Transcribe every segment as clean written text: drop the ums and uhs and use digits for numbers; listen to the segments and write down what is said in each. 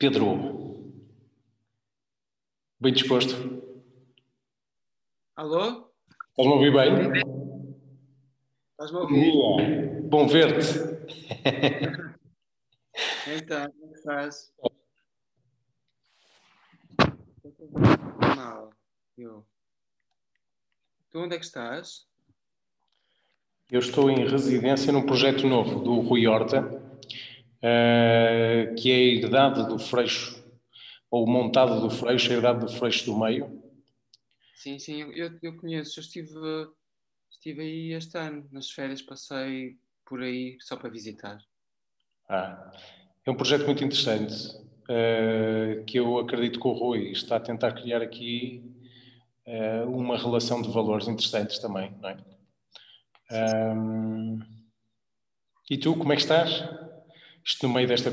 Pedro, bem disposto? Alô? Estás-me a ouvir bem? Estás-me a ouvir? Bom ver-te. Então, como é que estás? Mal. Eu. Tu onde é que estás? Eu estou em residência num projeto novo do Rui Horta, que é a herdade do Freixo, ou montado do Freixo, a herdade do Freixo do Meio. Sim, eu conheço. Estive aí este ano. Nas férias passei por aí só para visitar. É um projeto muito interessante, que eu acredito que o Rui está a tentar criar aqui uma relação de valores interessantes também, não é? E tu, como é que estás? Isto no meio deste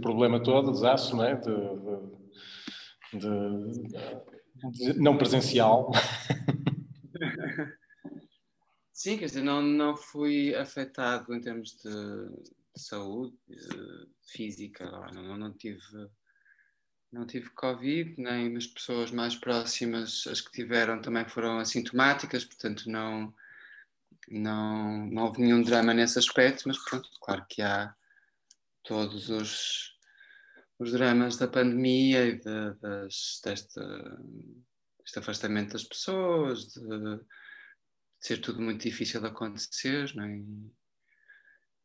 problema todo, desaço, não é? De não presencial. Sim, quer dizer, não fui afetado em termos de saúde física. Não tive Covid, nem as pessoas mais próximas, as que tiveram também foram assintomáticas, portanto não houve nenhum drama nesse aspecto, mas pronto, claro que há todos os dramas da pandemia e deste afastamento das pessoas, de ser tudo muito difícil de acontecer, não é?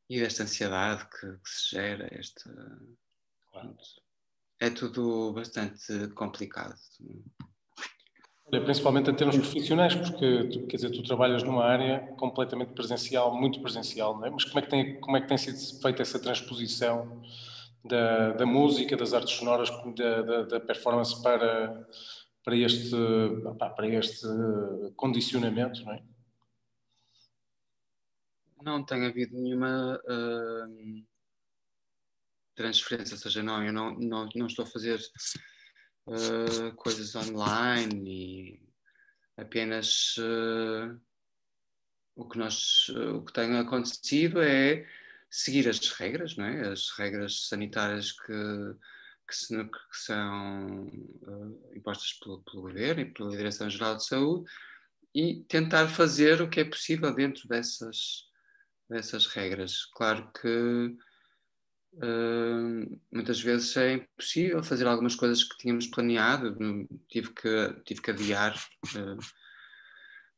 E desta ansiedade que se gera, pronto, é tudo bastante complicado. Olha, principalmente em termos profissionais, porque tu, quer dizer, tu trabalhas numa área completamente presencial, muito presencial, não é? Mas como é que tem sido feita essa transposição da música, das artes sonoras, da performance para este condicionamento, não é? Não tem havido nenhuma transferência, ou seja, eu não estou a fazer coisas online e apenas o que tem acontecido é seguir as regras, não é? As regras sanitárias que são impostas pelo governo e pela Direção-Geral de Saúde e tentar fazer o que é possível dentro dessas regras. Claro que muitas vezes é impossível fazer algumas coisas que tínhamos planeado. Tive que adiar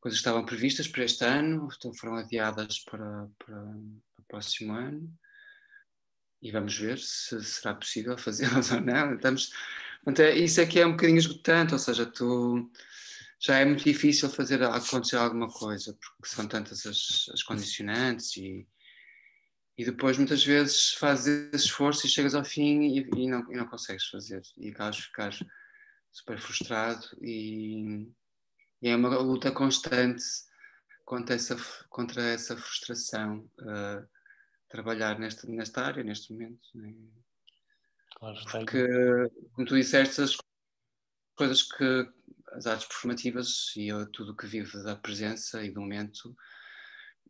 coisas que estavam previstas para este ano, então foram adiadas para o próximo ano e vamos ver se será possível fazê-las ou não. Isso é que é um bocadinho esgotante, ou seja, já é muito difícil fazer acontecer alguma coisa, porque são tantas as condicionantes e depois muitas vezes fazes esse esforço e chegas ao fim e não consegues fazer e acabas de ficar super frustrado e é uma luta constante contra essa frustração, trabalhar nesta área neste momento, né? Claro, está aí. Porque como tu disseste, as coisas que as artes performativas e tudo o que vive da presença e do momento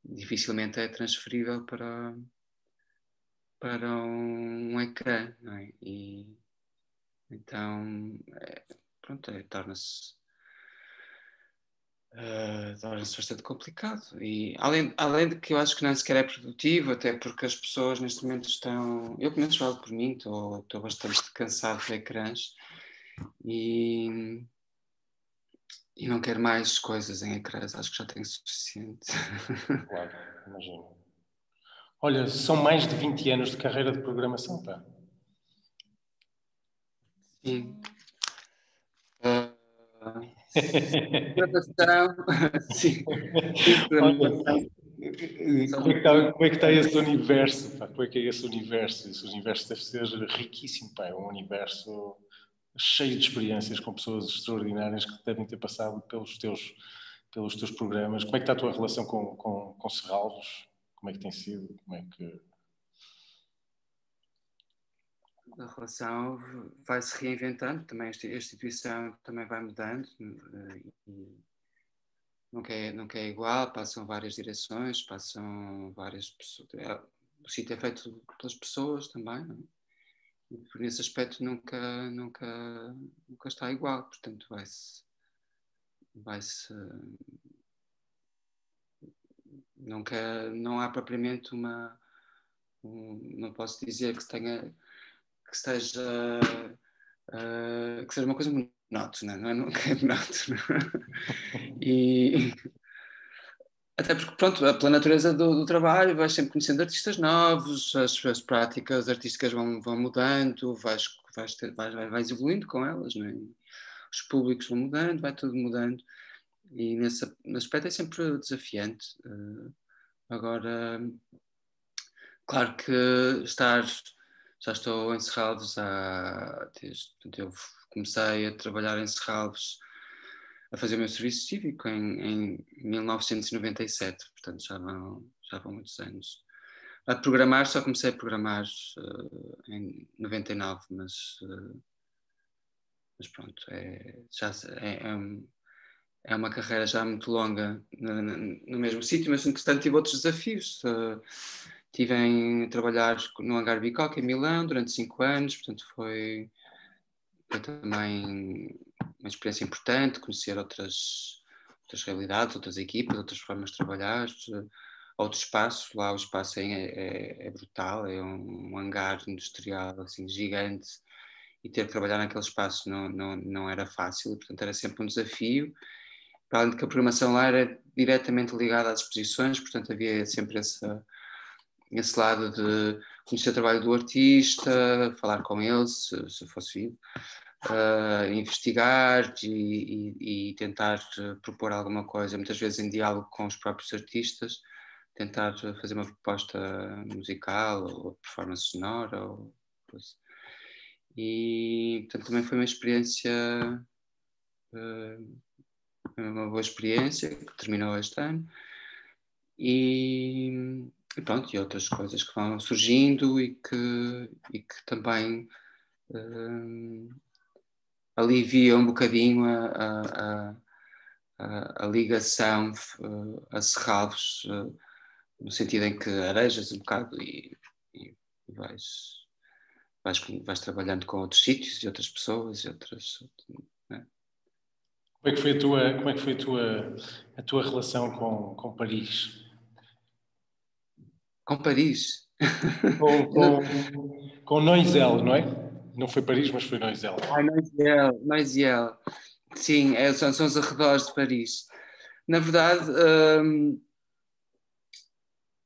dificilmente é transferível para um ecrã, não é? E então, pronto, torna-se bastante complicado. E além de que eu acho que nem sequer é produtivo, até porque as pessoas neste momento estão. Eu, pelo menos, falo por mim, estou bastante cansado de ecrãs e, e não quero mais coisas em ecrãs, acho que já tenho suficiente. Claro, imagino. Olha, são mais de 20 anos de carreira de programação, pá. Sim. Programação, sim. Sim, Olha, programação. como é que está esse universo? Pá? Como é que é esse universo? Esse universo deve ser riquíssimo, pá. É um universo cheio de experiências com pessoas extraordinárias que devem ter passado pelos teus programas. Como é que está a tua relação com Serralvos? Como é que tem sido? Como é que... A relação vai se reinventando, também a instituição também vai mudando, e nunca é igual, passam várias direções, passam várias pessoas. O sítio é feito pelas pessoas também, não é? nesse aspecto nunca está igual, portanto vai-se não há propriamente não posso dizer que seja uma coisa monótona, não é? Nunca é monótona. E até porque, pronto, pela natureza do trabalho, vais sempre conhecendo artistas novos, as práticas artísticas vão mudando, vais evoluindo com elas, não é? Os públicos vão mudando, vai tudo mudando, e nesse aspecto é sempre desafiante. Agora, claro que já estou em Serralves desde eu comecei a trabalhar em Serralves, a fazer o meu serviço cívico em 1997, portanto já vão muitos anos. A programar, só comecei a programar em 99, mas pronto, é uma carreira já muito longa no mesmo sítio, mas entretanto tive outros desafios. Estive a trabalhar no Hangar Bicocca, em Milão, durante 5 anos, portanto foi também uma experiência importante, conhecer outras realidades, outras equipas, outras formas de trabalhar, outro espaço. Lá o espaço é brutal, é um hangar industrial assim, gigante, e ter que trabalhar naquele espaço não era fácil, portanto era sempre um desafio. Para além de que a programação lá era diretamente ligada às exposições, portanto havia sempre esse lado de conhecer o trabalho do artista, falar com ele, se fosse vivo, investigar e tentar propor alguma coisa, muitas vezes em diálogo com os próprios artistas, tentar fazer uma proposta musical ou performance sonora. E portanto também foi uma experiência, uma boa experiência que terminou este ano. E pronto, e outras coisas que vão surgindo e que também alivia um bocadinho a ligação a Serralves, no sentido em que arejas um bocado e vais trabalhando com outros sítios e outras pessoas e outras. Né? Como é que foi a tua relação com Paris? Com Paris? Com Noiselle, não é? Não foi Paris, mas foi Noiselle. Noiselle. Sim, são os arredores de Paris. Na verdade,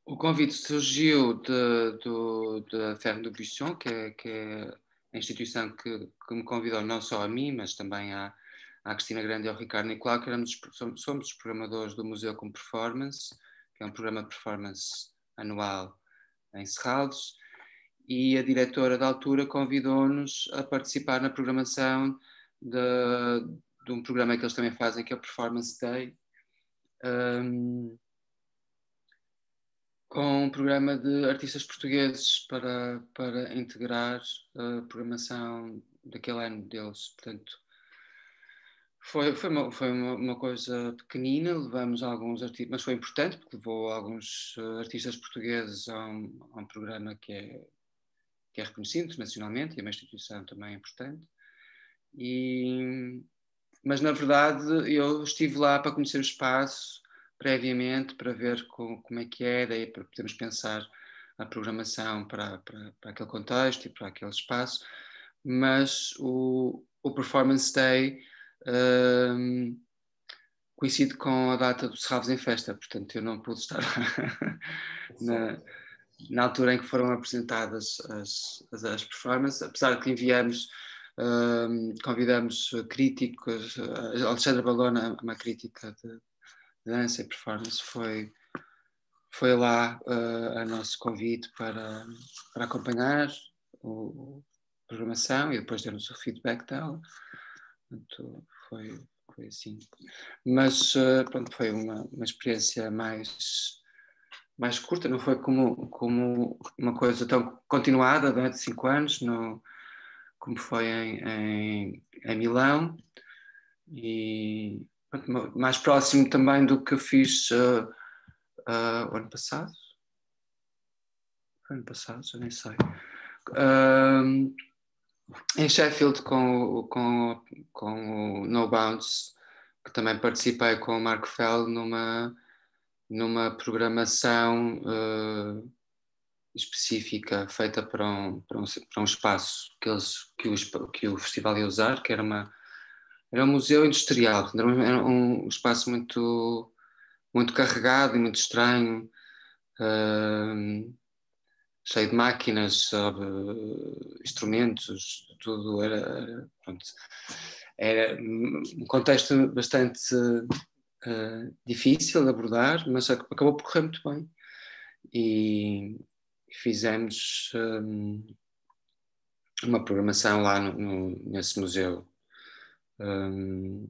o convite surgiu da Ferme do Buisson, que é a instituição que me convidou não só a mim, mas também à Cristina Grande e ao Ricardo Nicolau, que somos os programadores do Museu com Performance, que é um programa de performance anual em Serralves, e a diretora da altura convidou-nos a participar na programação de um programa que eles também fazem, que é o Performance Day, com um programa de artistas portugueses para integrar a programação daquele ano deles. Portanto, foi uma coisa pequenina, levamos alguns artistas, mas foi importante porque levou alguns artistas portugueses a um programa que é reconhecido internacionalmente e é uma instituição também importante. Mas na verdade eu estive lá para conhecer o espaço previamente, para ver como é que era e para podermos pensar a programação para aquele contexto e para aquele espaço, mas o Performance Day coincide com a data do Serralves em Festa, portanto eu não pude estar lá na altura em que foram apresentadas as performances, apesar de que convidamos críticos. A Alexandra Balona, uma crítica de dança e performance, foi lá a nosso convite para acompanhar a programação e depois deu-nos o feedback dela. Portanto, foi assim. Mas pronto, foi uma experiência mais curta, não foi como uma coisa tão continuada durante 5 anos, como foi em Milão, e pronto, mais próximo também do que fiz o ano passado. Foi ano passado, já nem sei. Em Sheffield, com o No Bounds, que também participei com o Marco Fell numa programação específica feita para um espaço que o festival ia usar, que era um museu industrial, era um espaço muito, muito carregado e muito estranho, cheio de máquinas, instrumentos, tudo pronto, era um contexto bastante difícil de abordar, mas acabou por correr muito bem. E fizemos uma programação lá nesse museu Como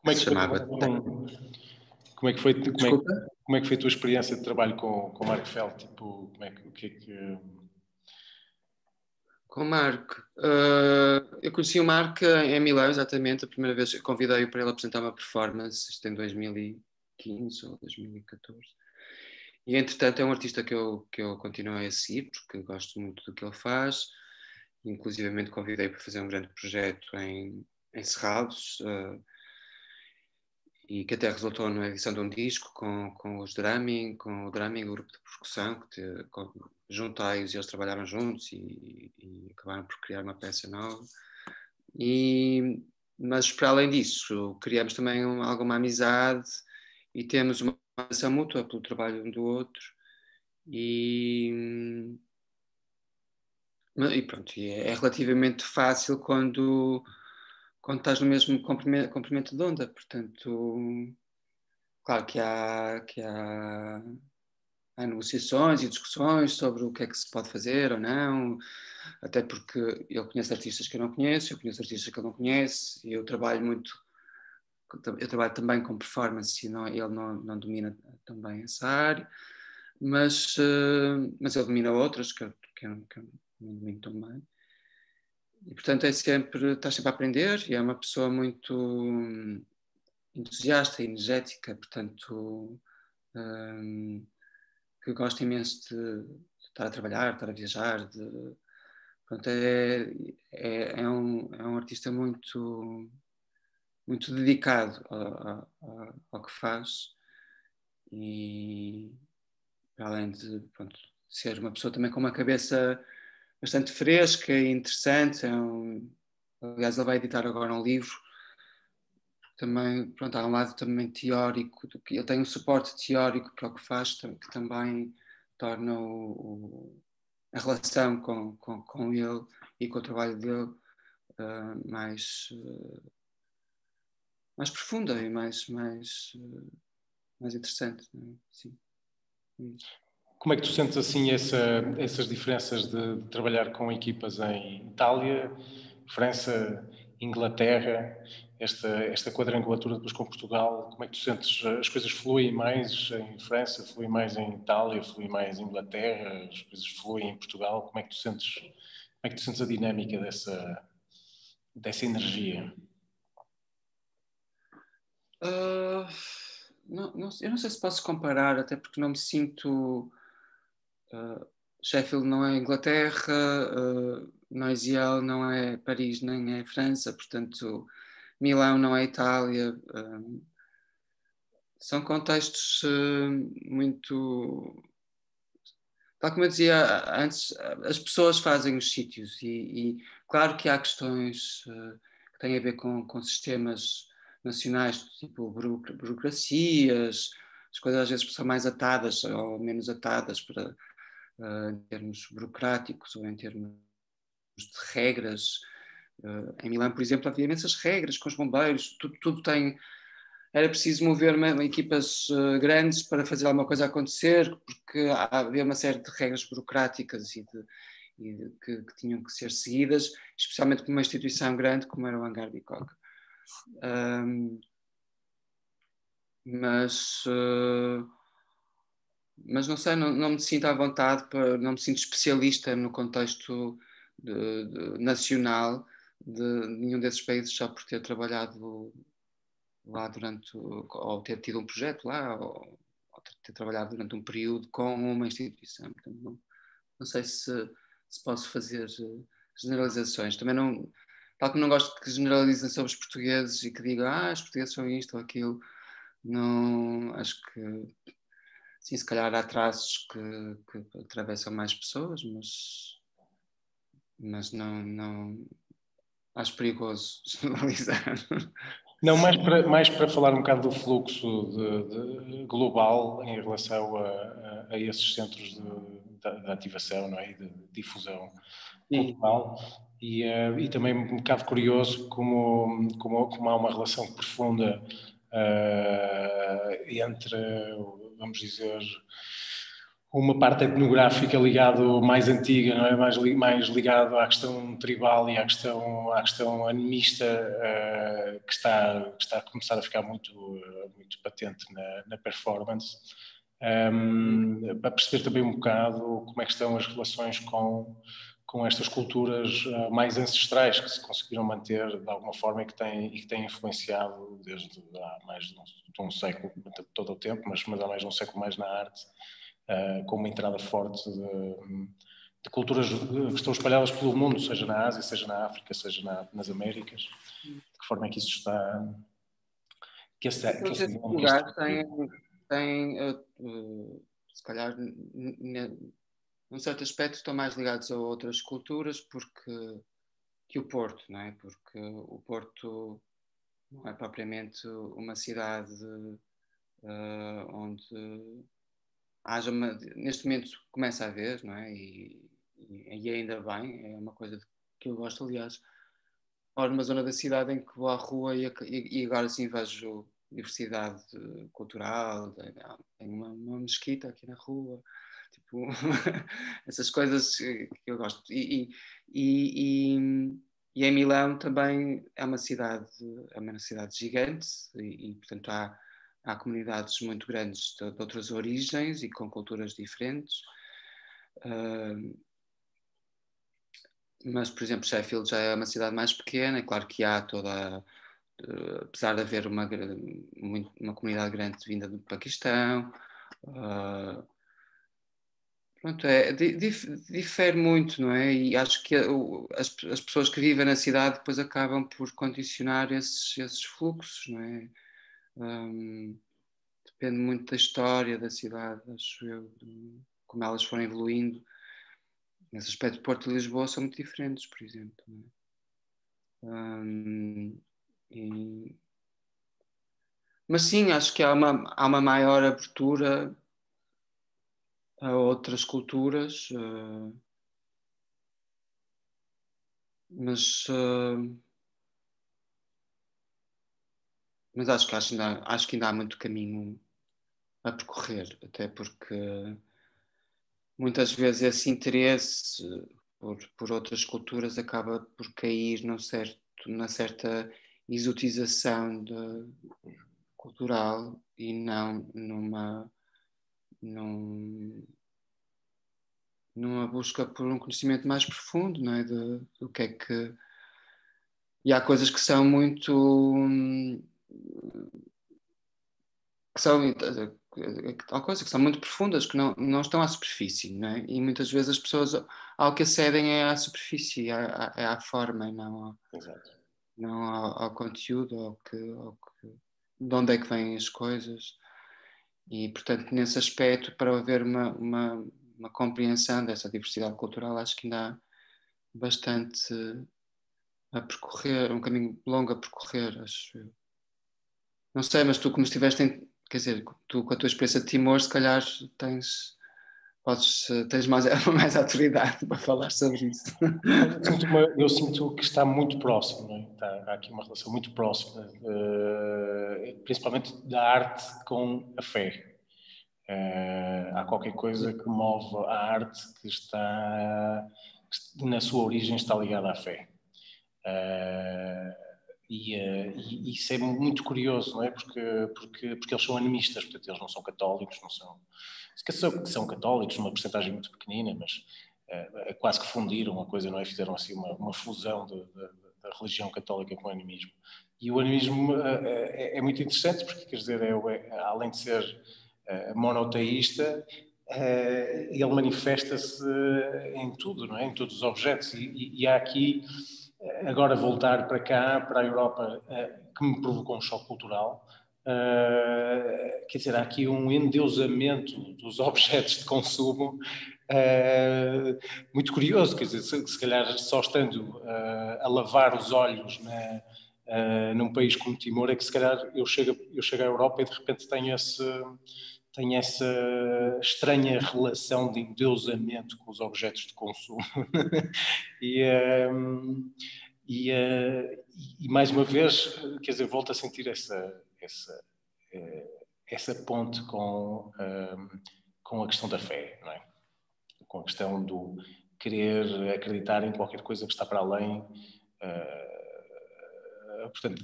é que se que foi, chamava... como é que foi, Desculpa? como é que foi a tua experiência de trabalho com o Marco Fell? Tipo, o que é que... Com o Marco. Eu conheci o Marco em Milão, exatamente. A primeira vez que convidei-o para ele apresentar uma performance, isto em 2015 ou 2014. E, entretanto, é um artista que eu continuei a seguir, porque gosto muito do que ele faz. Inclusivamente convidei para fazer um grande projeto em Serrados, e que até resultou na edição de um disco com o Drumming, o grupo de percussão, juntai-os e eles trabalharam juntos e acabaram por criar uma peça nova. Mas, para além disso, criamos também alguma amizade e temos uma relação mútua pelo trabalho um do outro. E pronto, é relativamente fácil quando estás no mesmo comprimento de onda, portanto, claro que há negociações e discussões sobre o que é que se pode fazer ou não, até porque ele conhece artistas que eu não conheço, eu conheço artistas que ele não conhece, e eu trabalho também com performance, e ele não domina também essa área, mas ele domina outras que eu não domino tão bem. E, portanto, estás sempre a aprender, e é uma pessoa muito entusiasta, energética, portanto, que gosta imenso de estar a trabalhar, estar a viajar. Portanto, é um artista muito, muito dedicado ao que faz, e além de, pronto, ser uma pessoa também com uma cabeça bastante fresca e interessante. Aliás, ele vai editar agora um livro. Também, pronto, há um lado também teórico, ele tem um suporte teórico para o que faz, que também torna a relação com ele e com o trabalho dele mais profunda e mais interessante. Não é? Sim. Como é que tu sentes assim essas diferenças de trabalhar com equipas em Itália, França, Inglaterra, esta quadrangulatura depois com Portugal? Como é que tu sentes? As coisas fluem mais em França, fluem mais em Itália, fluem mais em Inglaterra, as coisas fluem em Portugal? Como é que tu sentes a dinâmica dessa energia? Eu não sei se posso comparar, até porque não me sinto... Sheffield não é Inglaterra, Noisiel não é Paris nem é França, portanto Milão não é Itália. São contextos muito... Tal como eu dizia antes, as pessoas fazem os sítios, e claro que há questões que têm a ver com sistemas nacionais, tipo burocracias, as coisas às vezes são mais atadas ou menos atadas em termos burocráticos ou em termos de regras. Em Milão, por exemplo, havia imensas regras com os bombeiros, tudo tem... Era preciso mover equipas grandes para fazer alguma coisa acontecer, porque havia uma série de regras burocráticas que tinham que ser seguidas, especialmente com uma instituição grande como era o Hangar Bicoca. Mas não sei, não me sinto à vontade, não me sinto especialista no contexto nacional de nenhum desses países, só por ter trabalhado lá ou ter tido um projeto lá, ou ter trabalhado durante um período com uma instituição. Portanto, não sei se posso fazer generalizações. Também não, tal como não gosto que generalizem sobre os portugueses e que digam, os portugueses são isto ou aquilo. Não, acho que sim, se calhar há traços que atravessam mais pessoas, mas não acho perigoso generalizar. Não, mais para falar um bocado do fluxo global em relação a esses centros de ativação, não é? E de difusão cultural. E também um bocado curioso como há uma relação profunda entre, vamos dizer, uma parte etnográfica ligado mais antiga, não é? Mais ligado à questão tribal e à questão animista, que está a começar a ficar muito patente na performance. Para perceber também um bocado como é que estão as relações com estas culturas mais ancestrais que se conseguiram manter de alguma forma e que têm influenciado desde há mais de um século, todo o tempo, mas há mais de um século mais na arte, com uma entrada forte de culturas que estão espalhadas pelo mundo, seja na Ásia, seja na África, seja nas Américas. De que forma é que isso está... Esses lugares têm se calhar, num certo aspecto, estão mais ligados a outras culturas que o Porto, não é? Porque o Porto não é propriamente uma cidade onde neste momento começa a haver, não é? E ainda bem, é uma coisa que eu gosto, aliás. Moro numa zona da cidade em que vou à rua e agora sim vejo diversidade cultural, tem uma mesquita aqui na rua, tipo, essas coisas que eu gosto. E em Milão também é uma cidade gigante e portanto há comunidades muito grandes de outras origens e com culturas diferentes. Mas, por exemplo, Sheffield já é uma cidade mais pequena, é claro que há apesar de haver uma comunidade grande vinda do Paquistão, pronto, difere muito, não é? E acho que as pessoas que vivem na cidade depois acabam por condicionar esses fluxos, não é? Depende muito da história da cidade, acho eu, como elas foram evoluindo. Nesse aspecto, Porto e Lisboa são muito diferentes, por exemplo. Mas sim, acho que há uma maior abertura a outras culturas, mas acho que ainda há muito caminho a percorrer, até porque muitas vezes esse interesse por outras culturas acaba por cair na certa exotização cultural e não numa busca por um conhecimento mais profundo, não é? Do que é que... E há coisas que são muito... há coisas que são muito profundas, que não estão à superfície, não é? E muitas vezes as pessoas ao que acedem é à superfície, é à forma, e não ao conteúdo, de onde é que vêm as coisas. E, portanto, nesse aspecto, para haver uma compreensão dessa diversidade cultural, acho que ainda há bastante a percorrer, um caminho longo a percorrer, acho eu. Não sei, mas tu como estiveste quer dizer, tu com a tua experiência de Timor, se calhar tens mais autoridade para falar sobre isso. Eu sinto que está muito próximo, não é? Há aqui uma relação muito próxima, principalmente da arte com a fé. Há qualquer coisa que move a arte que na sua origem está ligada à fé. E isso é muito curioso, não é? Porque eles são animistas, portanto eles não são católicos, são católicos numa porcentagem muito pequenina, mas quase que fundiram a coisa, não é? Fizeram assim uma fusão da religião católica com o animismo. E o animismo é muito interessante porque, quer dizer, além de ser monoteísta, ele manifesta-se em tudo, não é? Em todos os objetos. E há aqui, agora voltar para cá, para a Europa, que me provocou um choque cultural. Quer dizer, há aqui um endeusamento dos objetos de consumo muito curioso. Quer dizer, se calhar só estando a lavar os olhos num país como Timor, é que se calhar eu chego à Europa e de repente tenho essa estranha relação de endeusamento com os objetos de consumo. E mais uma vez, quer dizer, volto a sentir essa ponte com a questão da fé, não é? Com a questão do querer acreditar em qualquer coisa que está para além. Portanto,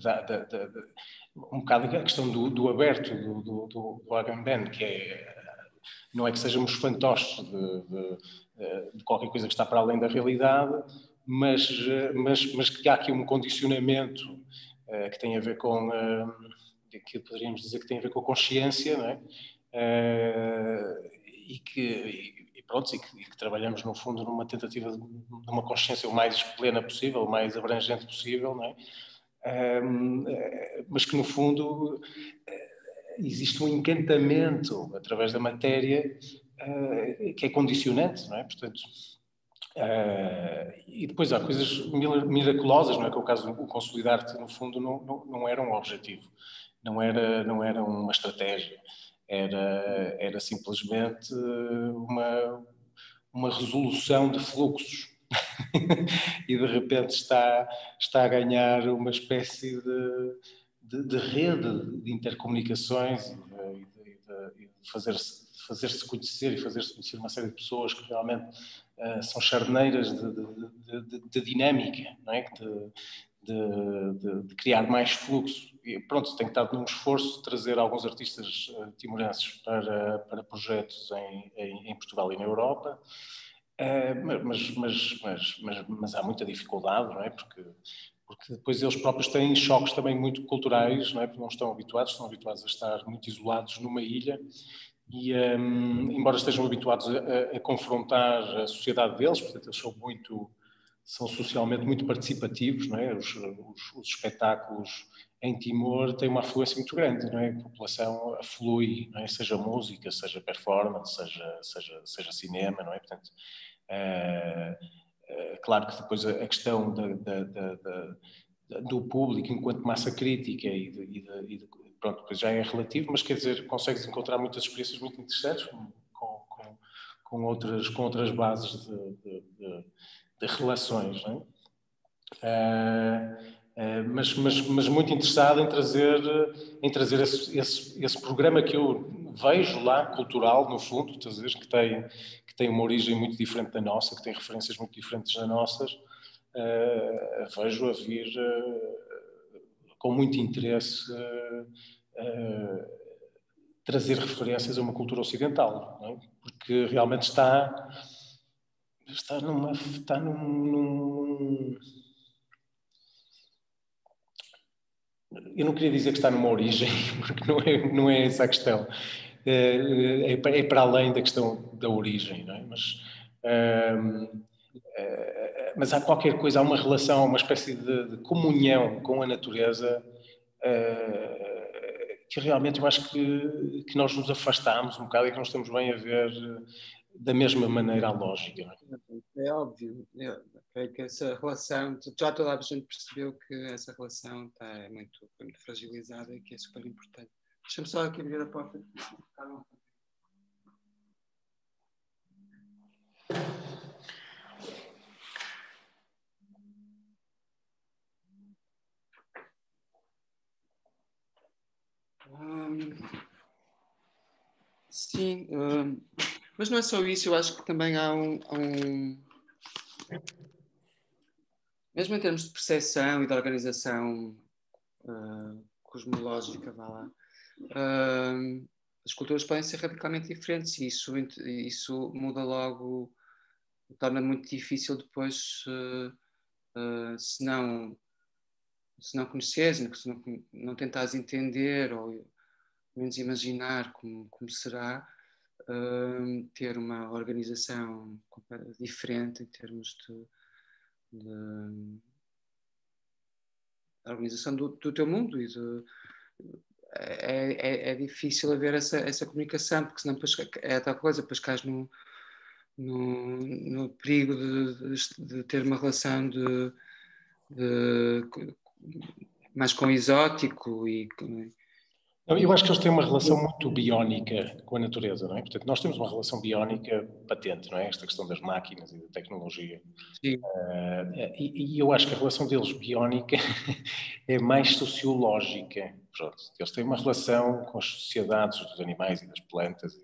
um bocado a questão do aberto, do Agamben, que não é que sejamos fantoches de qualquer coisa que está para além da realidade, mas que há aqui um condicionamento que tem a ver com, que poderíamos dizer que tem a ver com a consciência, não é? E que trabalhamos, no fundo, numa tentativa de uma consciência o mais plena possível, o mais abrangente possível, não é? Mas que, no fundo, existe um encantamento através da matéria que é condicionante, não é? Portanto, e depois há coisas miraculosas, não é? Que é o caso do consolidar-te, no fundo, não era um objetivo, não era uma estratégia, era simplesmente uma resolução de fluxos. E de repente está a ganhar uma espécie de rede de intercomunicações e de fazer-se conhecer e fazer-se conhecer uma série de pessoas que realmente são charneiras de dinâmica, não é? De criar mais fluxo. E pronto, tem estado num esforço de trazer alguns artistas timorenses para projetos em Portugal e na Europa. Mas há muita dificuldade, não é? Porque depois eles próprios têm choques também muito culturais, não é? Porque não estão habituados a estar muito isolados numa ilha e, embora estejam habituados a confrontar a sociedade deles, portanto, eles são socialmente muito participativos, não é? Os espetáculos em Timor têm uma afluência muito grande, não é? A população aflui, não é? Seja música, seja performance, seja cinema, não é? Portanto, claro que depois a questão do público enquanto massa crítica pronto, depois já é relativo, mas quer dizer, consegues encontrar muitas experiências muito interessantes com outras bases de relações, não é? Mas muito interessado em trazer esse programa que eu vejo lá, cultural, no fundo, que tem uma origem muito diferente da nossa, que tem referências muito diferentes das nossas, vejo a vir com muito interesse trazer referências a uma cultura ocidental, não é? Porque realmente está num eu não queria dizer que está numa origem, porque não é essa a questão. É para além da questão da origem, não é? Mas há qualquer coisa, há uma relação, uma espécie de comunhão com a natureza que realmente eu acho que nós nos afastámos um bocado e que não estamos bem a ver da mesma maneira a lógica. Não é? É óbvio, creio que essa relação, já toda a gente percebeu que essa relação está muito fragilizada e que é super importante. Deixa-me só aqui abrir a porta. Sim, mas não é só isso, eu acho que também há mesmo em termos de percepção e de organização cosmológica, vá lá, as culturas podem ser radicalmente diferentes e isso muda logo, torna muito difícil depois, se não conheceres, se não tentares entender ou menos imaginar como será, ter uma organização diferente em termos de organização do teu mundo é difícil haver essa comunicação, porque senão depois é tal coisa, depois cais no perigo de ter uma relação mais com o exótico Eu acho que eles têm uma relação muito biónica com a natureza, não é? Portanto, nós temos uma relação biónica patente, não é? Esta questão das máquinas e da tecnologia. Sim. E eu acho que a relação deles biónica é mais sociológica. Pronto, eles têm uma relação com as sociedades dos animais e das plantas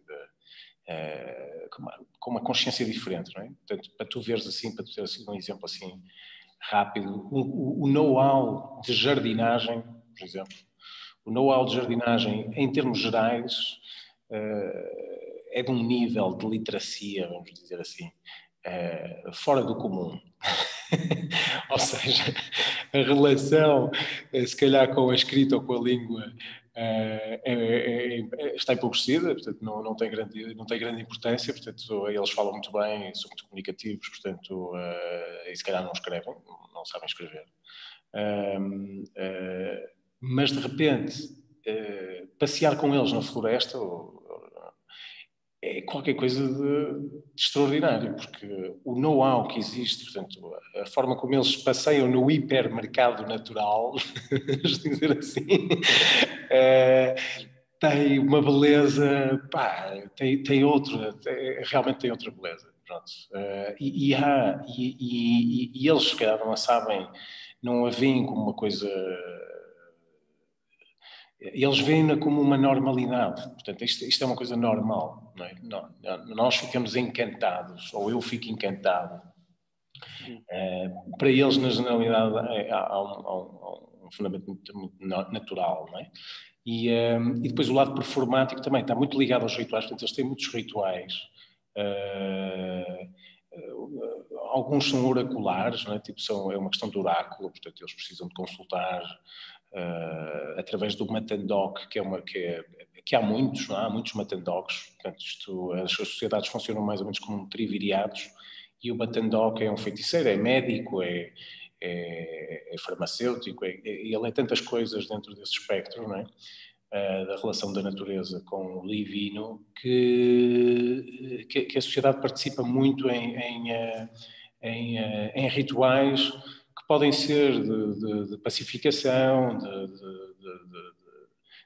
com uma consciência diferente, não é? Portanto, para tu veres assim, para tu ter assim, um exemplo assim rápido, o know-how de jardinagem, por exemplo, o know-how de jardinagem em termos gerais é de um nível de literacia, vamos dizer assim, fora do comum. Ou seja, a relação, se calhar, com a escrita ou com a língua está empobrecida, portanto, não tem grande importância, portanto, eles falam muito bem, são muito comunicativos, portanto, e se calhar não escrevem, não sabem escrever. Mas, de repente, passear com eles na floresta é qualquer coisa de extraordinário, porque o know-how que existe, portanto, a forma como eles passeiam no hipermercado natural, vamos dizer assim, tem uma beleza, pá, realmente tem outra beleza. Pronto. E eles, se calhar, não a sabem, não a veem como uma coisa. Eles veem-na como uma normalidade. Portanto, isto é uma coisa normal. Não é? Nós ficamos encantados, ou eu fico encantado. Para eles, na generalidade, há um fundamento muito natural. Não é? E depois o lado performático também está muito ligado aos rituais. Portanto, eles têm muitos rituais. Alguns são oraculares, não é? Tipo, é uma questão de oráculo, portanto, eles precisam de consultar através do Matandog, que há muitos, não é? Há muitos Matandogs, portanto, as sociedades funcionam mais ou menos como triviriados, e o Matandog é um feiticeiro, é médico, é farmacêutico, ele é tantas coisas dentro desse espectro, não é? Da relação da natureza com o divino, que a sociedade participa muito em rituais que podem ser de pacificação, que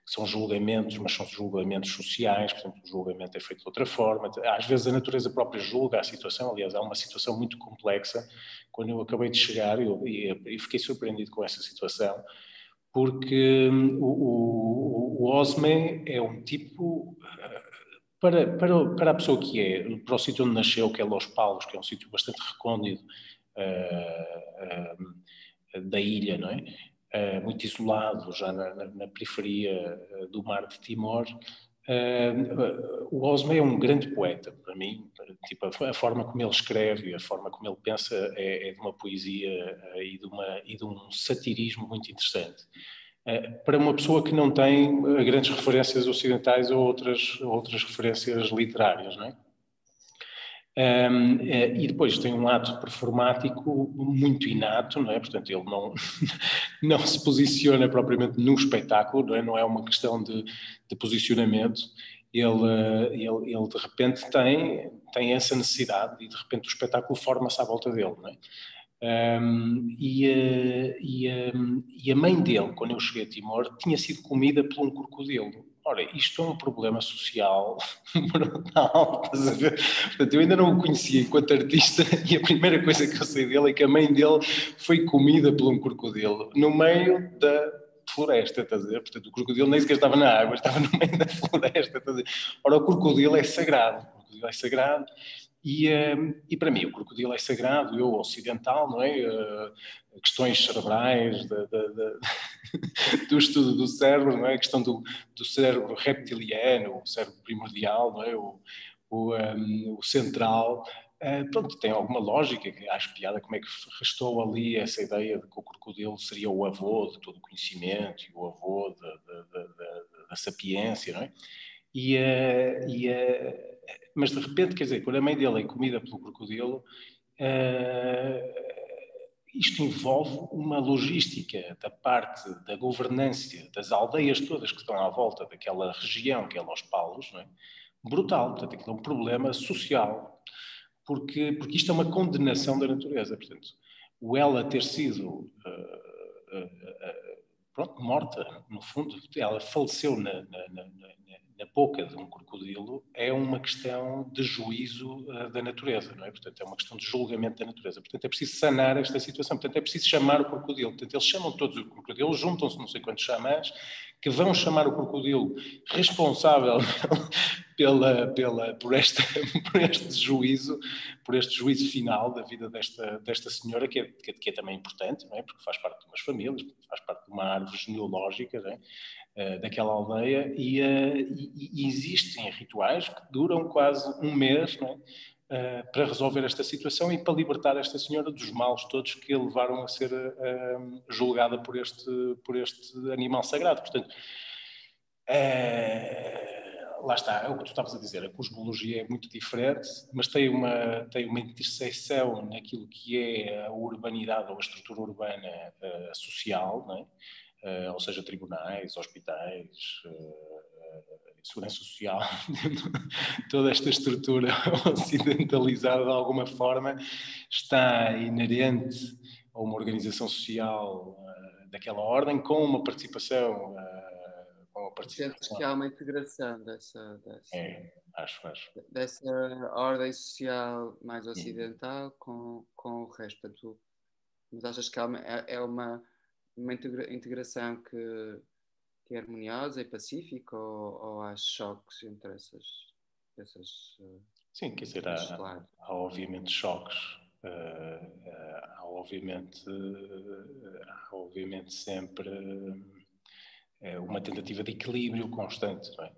são julgamentos, mas são julgamentos sociais, portanto o julgamento é feito de outra forma. Às vezes a natureza própria julga a situação, aliás, há uma situação muito complexa. Quando eu acabei de chegar, eu fiquei surpreendido com essa situação, porque o Osme é um tipo, para a pessoa que para o sítio onde nasceu, que é Los Palos, que é um sítio bastante recôndito da ilha, não é? Muito isolado, já na periferia do mar de Timor. O Osme é um grande poeta, para mim. Tipo, a forma como ele escreve, a forma como ele pensa é de uma poesia e de um satirismo muito interessante. Para uma pessoa que não tem grandes referências ocidentais ou outras referências literárias, não é? E depois tem um ato performático muito inato, não é? Portanto, ele não se posiciona propriamente no espetáculo, não é uma questão de posicionamento. Ele de repente tem essa necessidade e de repente o espetáculo forma-se à volta dele, não é? E a mãe dele, quando eu cheguei a Timor, tinha sido comida por um crocodilo. Ora, isto é um problema social brutal, estás a ver? Portanto, eu ainda não o conhecia enquanto artista e a primeira coisa que eu sei dele é que a mãe dele foi comida por um crocodilo no meio da floresta, estás a ver? Portanto, o crocodilo nem sequer estava na água, estava no meio da floresta, estás a ver? Ora, o crocodilo é sagrado, e para mim o crocodilo é sagrado, eu ocidental, não é? Questões cerebrais, do estudo do cérebro, não é? A questão do cérebro reptiliano, o cérebro primordial, não é? O central. Pronto, tem alguma lógica, que acho piada como é que restou ali essa ideia de que o crocodilo seria o avô de todo o conhecimento e o avô da sapiência, não é? Mas de repente, quer dizer, quando a mãe dele é comida pelo crocodilo, isto envolve uma logística da parte da governância das aldeias todas que estão à volta daquela região, que é Los Palos, não é? Brutal. Portanto, aquilo é um problema social, porque isto é uma condenação da natureza. Portanto, o ela ter sido morta, no fundo, ela faleceu na boca de um crocodilo, é uma questão de juízo da natureza, não é? Portanto, é uma questão de julgamento da natureza. Portanto, é preciso sanar esta situação. Portanto, é preciso chamar o crocodilo. Portanto, eles chamam todos o crocodilo, juntam-se não sei quantos xamãs, que vão chamar o crocodilo responsável por este juízo final da vida desta senhora, que é também importante, não é? Porque faz parte de umas famílias, faz parte de uma árvore genealógica, não é? Daquela aldeia, e existem rituais que duram quase um mês, não é? Para resolver esta situação e para libertar esta senhora dos males todos que a levaram a ser julgada por este animal sagrado. Portanto, lá está, é o que tu estavas a dizer, a cosmologia é muito diferente, mas tem uma interseção naquilo que é a urbanidade ou a estrutura urbana social, não é? Ou seja, tribunais, hospitais, segurança social, toda esta estrutura ocidentalizada de alguma forma está inerente a uma organização social daquela ordem com uma participação. Sentes que há uma integração dessa ordem social mais ocidental com o resto. Portanto, mas achas que é uma integração que é harmoniosa e pacífica, ou há choques entre essas sim, quer dizer, há obviamente choques, há obviamente sempre uma tentativa de equilíbrio constante, não é?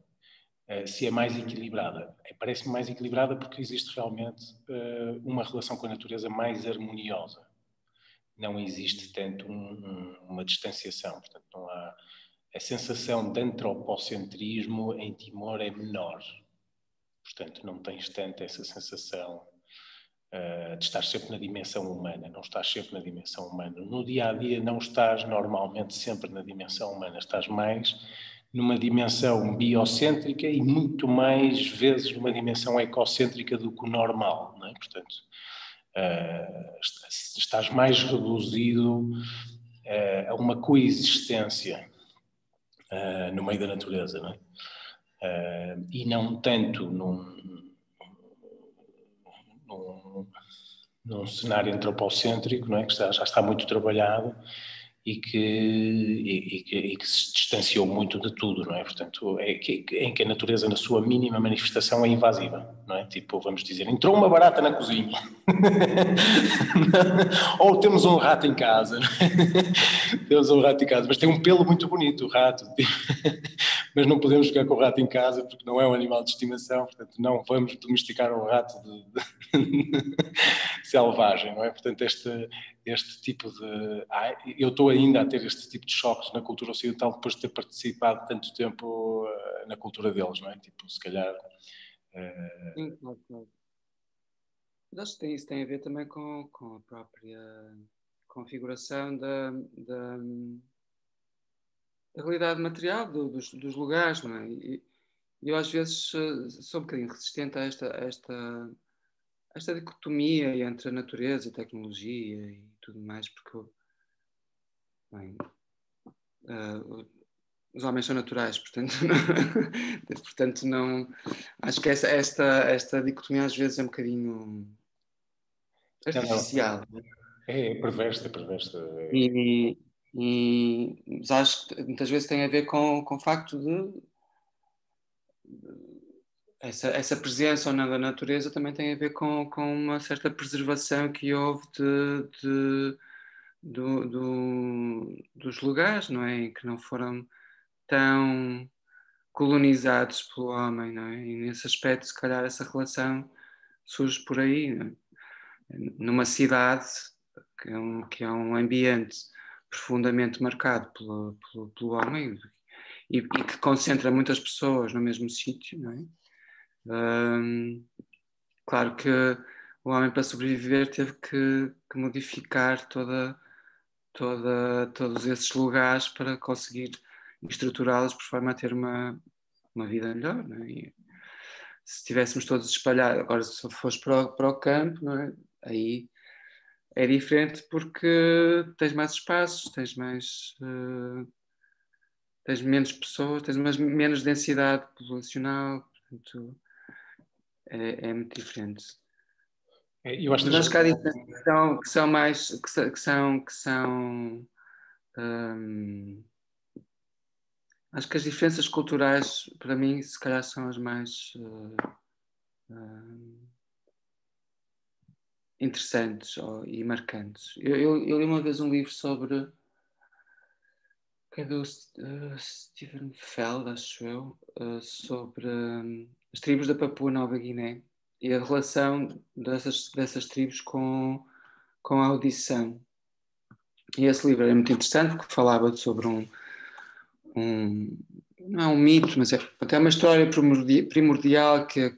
Se é mais equilibrada, parece-me mais equilibrada porque existe realmente uma relação com a natureza mais harmoniosa. Não existe tanto uma distanciação, portanto não há a sensação de antropocentrismo em Timor é menor, portanto não tens tanto essa sensação de estar sempre na dimensão humana, não estás sempre na dimensão humana. No dia-a-dia não estás normalmente sempre na dimensão humana, estás mais numa dimensão biocêntrica e muito mais vezes numa dimensão ecocêntrica do que o normal, não é? Portanto, estás mais reduzido a uma coexistência no meio da natureza, não é? E não tanto num cenário antropocêntrico, não é? Que já está muito trabalhado e que se distanciou muito de tudo, não é? Portanto, em que a natureza, na sua mínima manifestação, é invasiva, não é? Tipo, vamos dizer, entrou uma barata na cozinha. Ou temos um rato em casa, não é? Temos um rato em casa, mas tem um pelo muito bonito, o rato. Mas não podemos ficar com o rato em casa porque não é um animal de estimação, portanto não vamos domesticar um rato selvagem, não é? Portanto, este tipo de... eu estou ainda a ter este tipo de choques na cultura ocidental depois de ter participado tanto tempo na cultura deles, não é? Tipo, se calhar... Sim, claro. Mas acho que isso tem a ver também com a própria configuração da realidade material dos lugares, não é? E eu às vezes sou um bocadinho resistente a esta dicotomia entre a natureza e a tecnologia e tudo mais, porque bem, os homens são naturais, portanto não acho que esta dicotomia às vezes é um bocadinho artificial. É perversa. Mas acho que muitas vezes tem a ver com o facto de essa presença ou não da natureza também tem a ver com uma certa preservação que houve dos lugares, não é? Em que não foram tão colonizados pelo homem, não é? E nesse aspecto, se calhar, essa relação surge por aí, não é? Numa cidade que é um ambiente profundamente marcado pelo homem e que concentra muitas pessoas no mesmo sítio, não é? Claro que o homem, para sobreviver, teve que modificar todos esses lugares para conseguir estruturá-los por forma a ter uma vida melhor, não é? E se estivéssemos todos espalhados, agora se fores para o campo, não é? Aí é diferente porque tens mais espaços, tens menos pessoas, tens menos densidade populacional, portanto é muito diferente. Eu acho Mas acho que há diferenças que são mais acho que as diferenças culturais para mim se calhar são as mais interessantes e marcantes. Eu li uma vez um livro sobre, que é do Stephen Feld, acho eu, sobre as tribos da Papua Nova Guiné e a relação dessas tribos com a audição. E esse livro é muito interessante porque falava sobre não é um mito, mas é uma história primordial que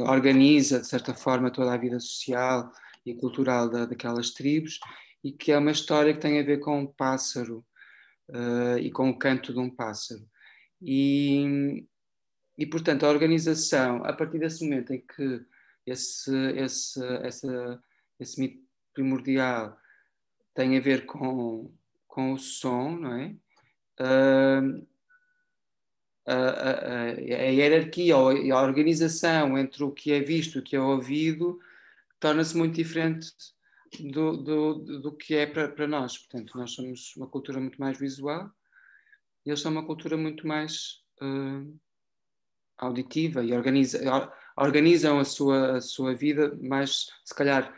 organiza, de certa forma, toda a vida social e cultural daquelas tribos, e que é uma história que tem a ver com um pássaro e com o canto de um pássaro. E, portanto, a organização, a partir desse momento em que esse mito primordial tem a ver com o som, não é? A hierarquia ou a organização entre o que é visto e o que é ouvido torna-se muito diferente do que é para nós. Portanto, nós somos uma cultura muito mais visual e eles são uma cultura muito mais auditiva e organizam a sua vida mais, se calhar,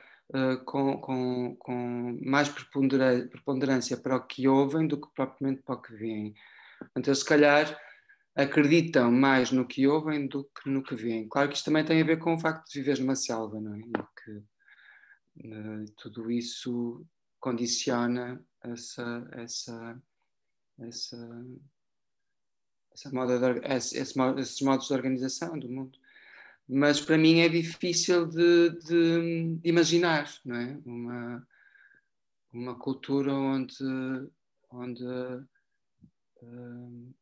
com mais preponderância para o que ouvem do que propriamente para o que veem. Portanto, eles, se calhar, acreditam mais no que ouvem do que no que veem. Claro que isto também tem a ver com o facto de viveres numa selva, não é? E que tudo isso condiciona esses modos de organização do mundo. Mas para mim é difícil de imaginar, não é? Uma cultura onde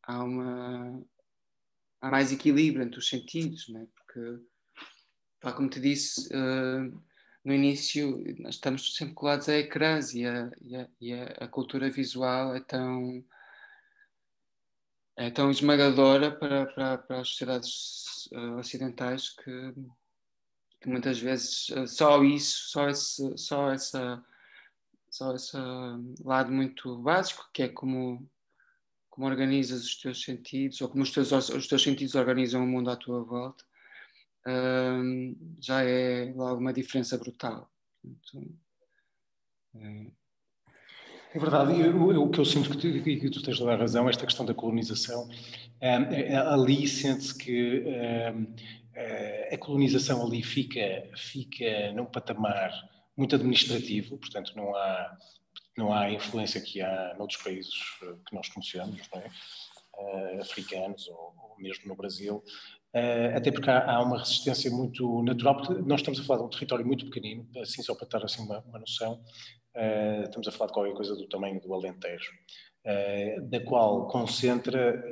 há mais equilíbrio entre os sentidos, não é? Porque, como te disse no início, nós estamos sempre colados a ecrãs e a cultura visual é tão esmagadora para as sociedades ocidentais que muitas vezes só esse lado muito básico, que é como organizas os teus sentidos, ou como os teus sentidos organizam o mundo à tua volta, já é logo uma diferença brutal. Então, é verdade, o que eu sinto que tu tens toda a razão, esta questão da colonização, ali sente-se que a colonização ali fica num patamar muito administrativo, portanto não há a influência que há noutros países que nós conhecemos, não é? Africanos ou mesmo no Brasil, até porque há uma resistência muito natural, porque nós estamos a falar de um território muito pequenino, assim só para dar assim uma noção, estamos a falar de qualquer coisa do tamanho do Alentejo, da qual concentra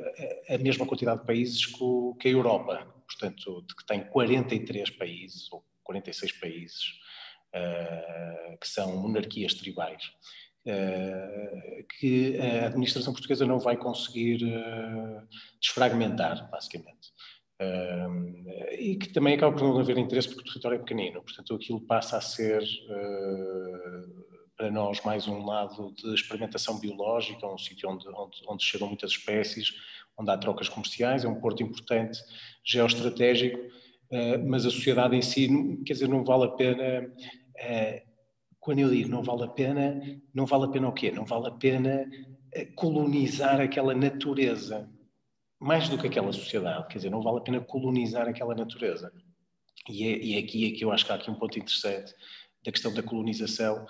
a mesma quantidade de países que a Europa, portanto, que tem 43 países, ou 46 países, que são monarquias tribais, que a administração portuguesa não vai conseguir desfragmentar, basicamente. E que também acaba por não haver interesse porque o território é pequenino, portanto aquilo passa a ser para nós mais um lado de experimentação biológica, um sítio onde chegam muitas espécies, onde há trocas comerciais, é um porto importante, geoestratégico, mas a sociedade em si, quer dizer, não vale a pena, quando eu digo não vale a pena o quê? Não vale a pena colonizar aquela natureza, mais do que aquela sociedade, quer dizer, não vale a pena colonizar aquela natureza. E aqui é que eu acho que há aqui um ponto interessante da questão da colonização,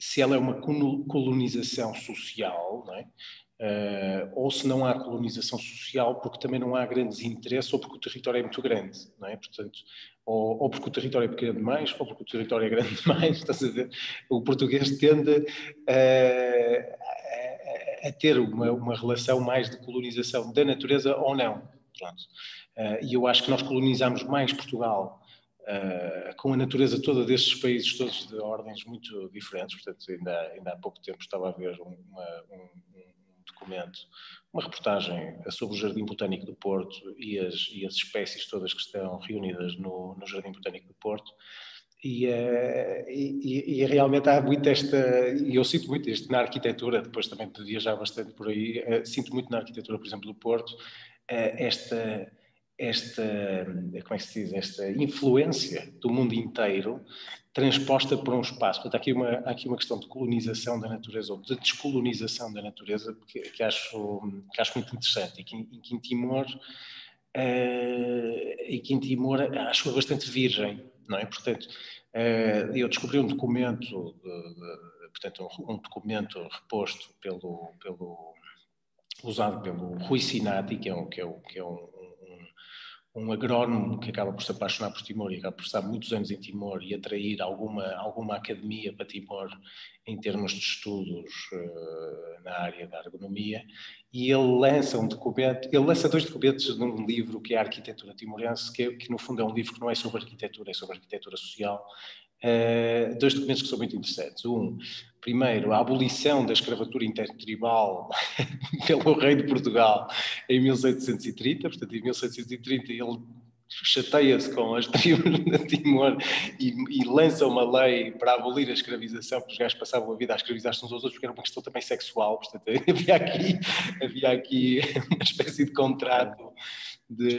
se ela é uma colonização social, não é? ou se não há colonização social, porque também não há grandes interesses, ou porque o território é muito grande, não é? Portanto, ou porque o território é pequeno demais, ou porque o território é grande demais, estás a ver? O português tende a ter uma relação mais de colonização da natureza ou não. Pronto. E eu acho que nós colonizamos mais Portugal com a natureza toda destes países, todos de ordens muito diferentes. Portanto, ainda há pouco tempo estava a ver um documento, uma reportagem sobre o Jardim Botânico do Porto e as espécies todas que estão reunidas no Jardim Botânico do Porto. E realmente há muito e eu sinto muito isto na arquitetura, depois também de viajar bastante por aí, sinto muito na arquitetura, por exemplo, do Porto, esta como é que se diz, esta influência do mundo inteiro transposta por um espaço. Portanto, há aqui uma questão de colonização da natureza, ou de descolonização da natureza, que acho muito interessante, e que em Timor acho bastante virgem, não é? Portanto, eu descobri um documento, um documento reposto usado pelo Rui Sinati, que é um agrónomo que acaba por se apaixonar por Timor e acaba por estar muitos anos em Timor e atrair alguma academia para Timor em termos de estudos na área da agronomia, e ele lança dois documentos num livro que é a Arquitetura Timorense, que no fundo é um livro que não é sobre arquitetura, é sobre arquitetura social. Dois documentos que são muito interessantes. Primeiro, a abolição da escravatura intertribal pelo rei de Portugal em 1730. Portanto, em 1730 ele chateia-se com as tribos de Timor e lança uma lei para abolir a escravização, porque os gajos passavam a vida a escravizar-se uns aos outros, porque era uma questão também sexual. Portanto, havia aqui uma espécie de contrato de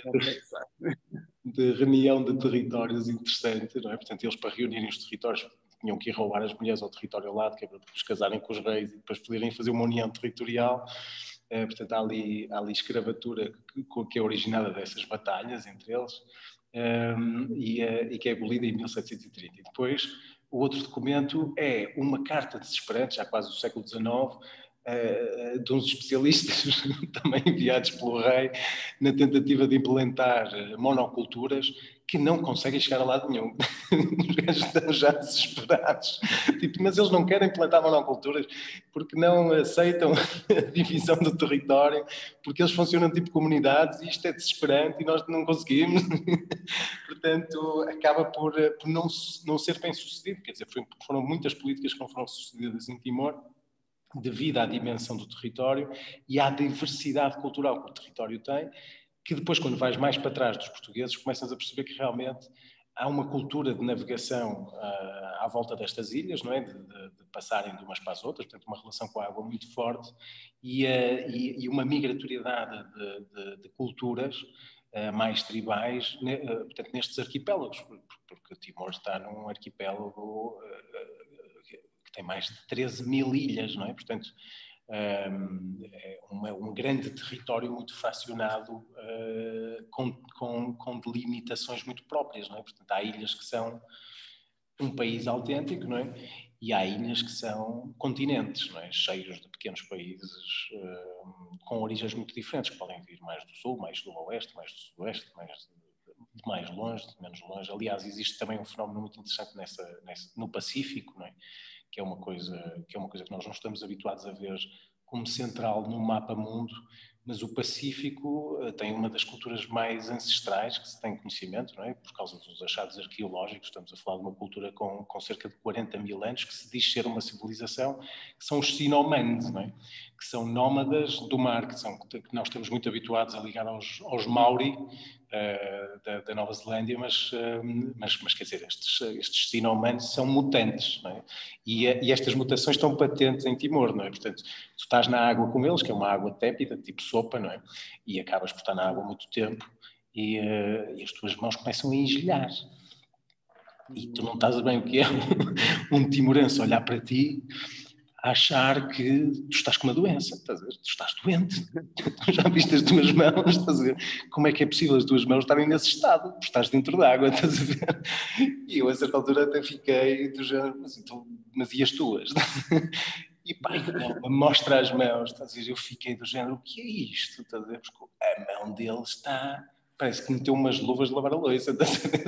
reunião de territórios interessante, não é? Portanto, eles, para reunirem os territórios, tinham que ir roubar as mulheres ao território ao lado, que é para depois casarem com os reis e depois poderem fazer uma união territorial. Portanto, há ali escravatura que é originada dessas batalhas entre eles, e que é abolida em 1730. E depois, o outro documento é uma carta desesperante, já quase do século XIX, de uns especialistas também enviados pelo rei na tentativa de implementar monoculturas que não conseguem chegar a lado nenhum. Os gajos estão já desesperados. Mas eles não querem plantar monoculturas porque não aceitam a divisão do território, porque eles funcionam tipo comunidades e isto é desesperante e nós não conseguimos. Portanto, acaba por não ser bem sucedido. Quer dizer, foram muitas políticas que não foram sucedidas em Timor, devido à dimensão do território e à diversidade cultural que o território tem, que depois, quando vais mais para trás dos portugueses, começas a perceber que realmente há uma cultura de navegação à volta destas ilhas, não é? De passarem de umas para as outras, portanto, uma relação com a água muito forte e uma migratoriedade de culturas mais tribais, portanto, nestes arquipélagos, porque Timor está num arquipélago que tem mais de 13 mil ilhas, não é? Portanto, é um grande território muito fracionado, com delimitações muito próprias, não é? Portanto, há ilhas que são um país autêntico, não é? E há ilhas que são continentes, não é? Cheios de pequenos países com origens muito diferentes, que podem vir mais do sul, mais do oeste, mais do sudoeste, de mais longe, de menos longe. Aliás, existe também um fenómeno muito interessante no Pacífico, não é? Que é uma coisa que nós não estamos habituados a ver como central no mapa mundo, mas o Pacífico tem uma das culturas mais ancestrais que se tem conhecimento, não é? Por causa dos achados arqueológicos. Estamos a falar de uma cultura com cerca de 40 mil anos, que se diz ser uma civilização, que são os Sinomanes, não é? Que são nómadas do mar, que nós estamos muito habituados a ligar aos Maori, da Nova Zelândia, mas quer dizer, estes Sinomanes são mutantes, não é? E estas mutações estão patentes em Timor, não é? Portanto, tu estás na água com eles, que é uma água tépida, tipo sopa, não é? E acabas por estar na água muito tempo e as tuas mãos começam a engelhar. E tu não estás bem o que é um timorense olhar para ti, a achar que tu estás com uma doença, estás a ver? Tu estás doente. Tu já viste as tuas mãos, estás a ver? Como é que é possível as tuas mãos estarem nesse estado? Tu estás dentro da água, estás a ver? E eu, a certa altura, até fiquei do género, mas e as tuas? E pá, ele mostra as mãos, estás a dizer, eu fiquei do género, o que é isto? Estás a dizer, porque a mão dele está, parece que meteu umas luvas de lavar a louça, estás a ver?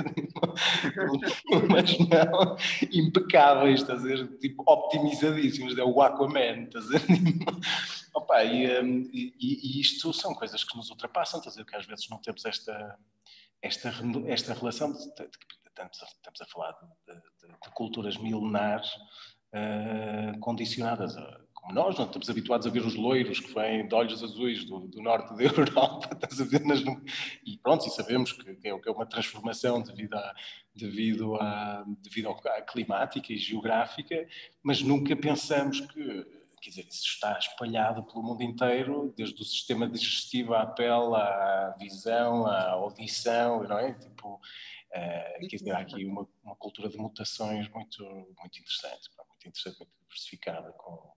Umas mãos impecáveis, estás a ver? Tipo, optimizadíssimos, é o Aquaman, estás a ver? Opa, e isto são coisas que nos ultrapassam, estás a ver? Que às vezes não temos esta relação, estamos a falar de culturas milenares condicionadas como nós, não estamos habituados a ver os loiros que vêm de olhos azuis do norte da Europa, estás a ver e pronto, e sabemos que é uma transformação devido à climática e geográfica, mas nunca pensamos que, quer dizer, isso está espalhado pelo mundo inteiro, desde o sistema digestivo à pele, à visão, à audição, não é? Tipo, quer dizer, há aqui uma cultura de mutações muito, muito interessante, muito diversificada, com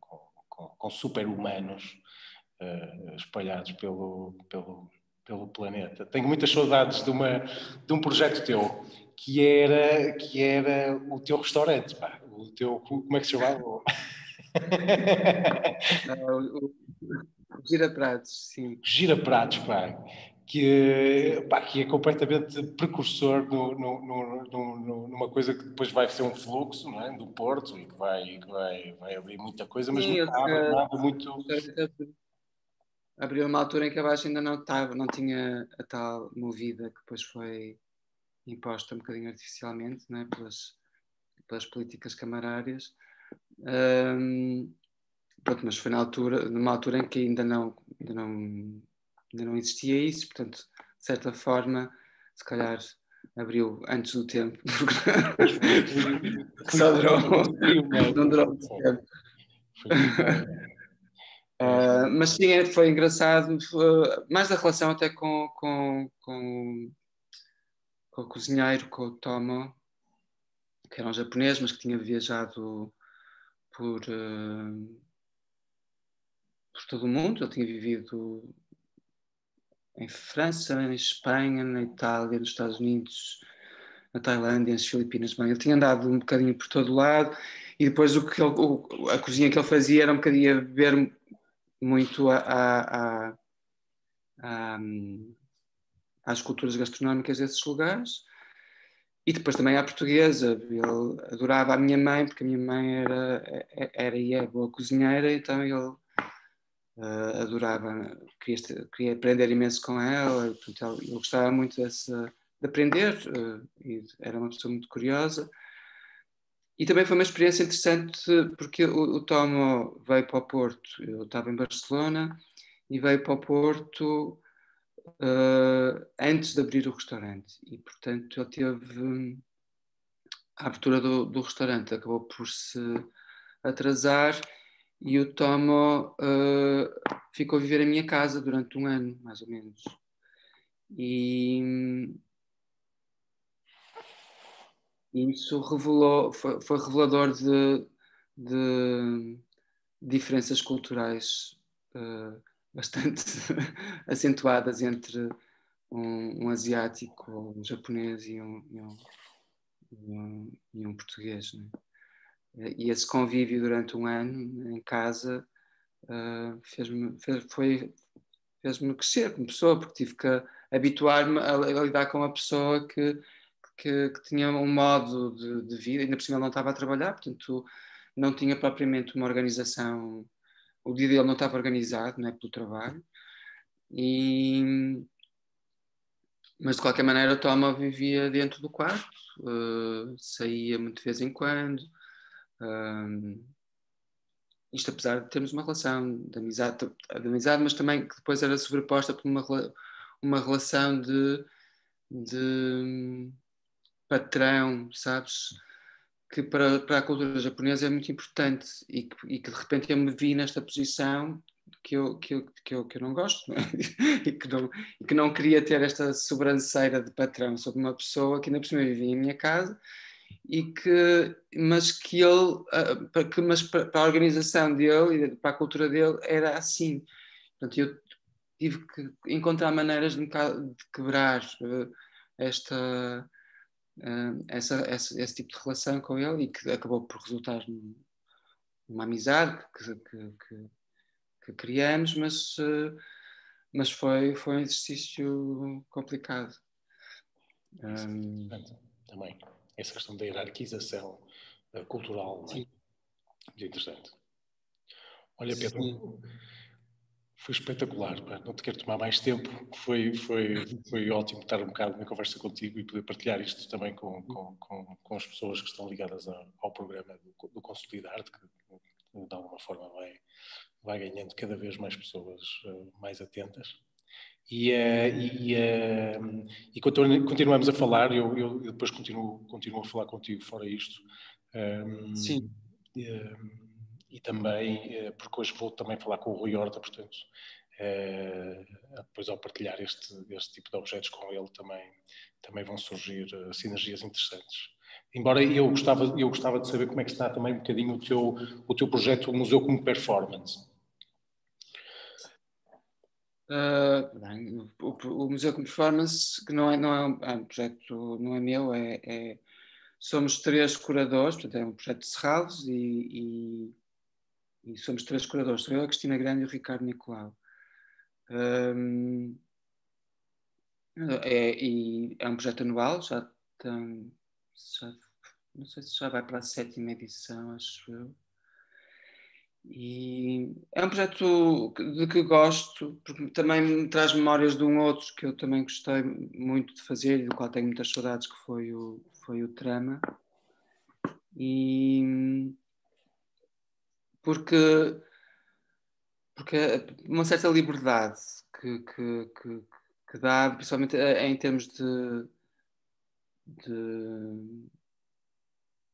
super-humanos espalhados pelo planeta. Tenho muitas saudades de um projeto teu, que era o teu restaurante, pá. Como é que se chamava? O Gira Pratos, sim. Gira Pratos, pá, que é completamente precursor numa coisa que depois vai ser um fluxo, não é? Do Porto, e que vai abrir muita coisa, mas Sim, nunca abre nada muito. Abriu uma altura em que a Baixa ainda não tinha a tal movida que depois foi imposta um bocadinho artificialmente, não é? pelas políticas camarárias. Pronto, mas foi numa altura em que ainda não existia isso, portanto, de certa forma, se calhar abriu antes do tempo, que só durou, não durou muito tempo. Mas sim, foi engraçado, mais a relação até com o cozinheiro, com o Tomo, que era um japonês, mas que tinha viajado por todo o mundo. Ele tinha vivido em França, em Espanha, na Itália, nos Estados Unidos, na Tailândia, nas Filipinas. Bem, ele tinha andado um bocadinho por todo o lado, e depois a cozinha que ele fazia era um bocadinho a beber muito às culturas gastronómicas desses lugares. E depois também à portuguesa. Ele adorava a minha mãe, porque a minha mãe era e é boa cozinheira, então ele adorava, queria aprender imenso com ela. Portanto, ele gostava muito de aprender, e era uma pessoa muito curiosa. E também foi uma experiência interessante, porque o Tomo veio para o Porto. Eu estava em Barcelona e veio para o Porto antes de abrir o restaurante, e portanto ele teve a abertura do restaurante, acabou por se atrasar, e o Tomo ficou a viver em minha casa durante um ano, mais ou menos. E isso foi revelador de diferenças culturais bastante acentuadas entre um asiático, um japonês e um português, né? E esse convívio durante um ano em casa fez-me crescer como pessoa, porque tive que habituar-me a lidar com uma pessoa que tinha um modo de vida. Ainda por cima ele não estava a trabalhar, portanto não tinha propriamente uma organização. O dia dele não estava organizado, não é, pelo trabalho. Mas de qualquer maneira o Toma vivia dentro do quarto, saía muito de vez em quando. Isto apesar de termos uma relação de amizade, mas também que depois era sobreposta por uma relação de patrão, sabes? Que para a cultura japonesa é muito importante, e que de repente eu me vi nesta posição que eu não gosto, não é? e que não queria ter esta sobranceira de patrão sobre uma pessoa que ainda por cima vivia em minha casa, mas que ele, mas para a organização dele e para a cultura dele era assim. Portanto, eu tive que encontrar maneiras de quebrar esse tipo de relação com ele, e que acabou por resultar uma amizade que criamos, mas foi um exercício complicado. Também, essa questão da hierarquização cultural, não é? Muito interessante. Olha, Pedro, foi espetacular, pá. Não te quero tomar mais tempo. Foi ótimo estar um bocado na conversa contigo e poder partilhar isto também com as pessoas que estão ligadas ao programa do Consolidar-te, que de alguma forma vai ganhando cada vez mais pessoas mais atentas. E continuamos a falar, eu depois continuo a falar contigo fora isto. Sim. E também, porque hoje vou também falar com o Rui Horta, portanto, depois ao partilhar este tipo de objetos com ele também vão surgir sinergias interessantes. Embora eu gostava de saber como é que está também um bocadinho o teu projeto, o Museu como Performance. O Museu como Performance, que não é um projeto, não é meu, somos 3 curadores, portanto é um projeto de Serralves e somos 3 curadores, sou eu, a Cristina Grande e o Ricardo Nicolau. E é um projeto anual, não sei se já vai para a 7ª edição, acho eu. E é um projeto de que gosto, porque também me traz memórias de um outro que eu também gostei muito de fazer e do qual tenho muitas saudades, que foi o Trama. E porque uma certa liberdade que dá, principalmente em termos de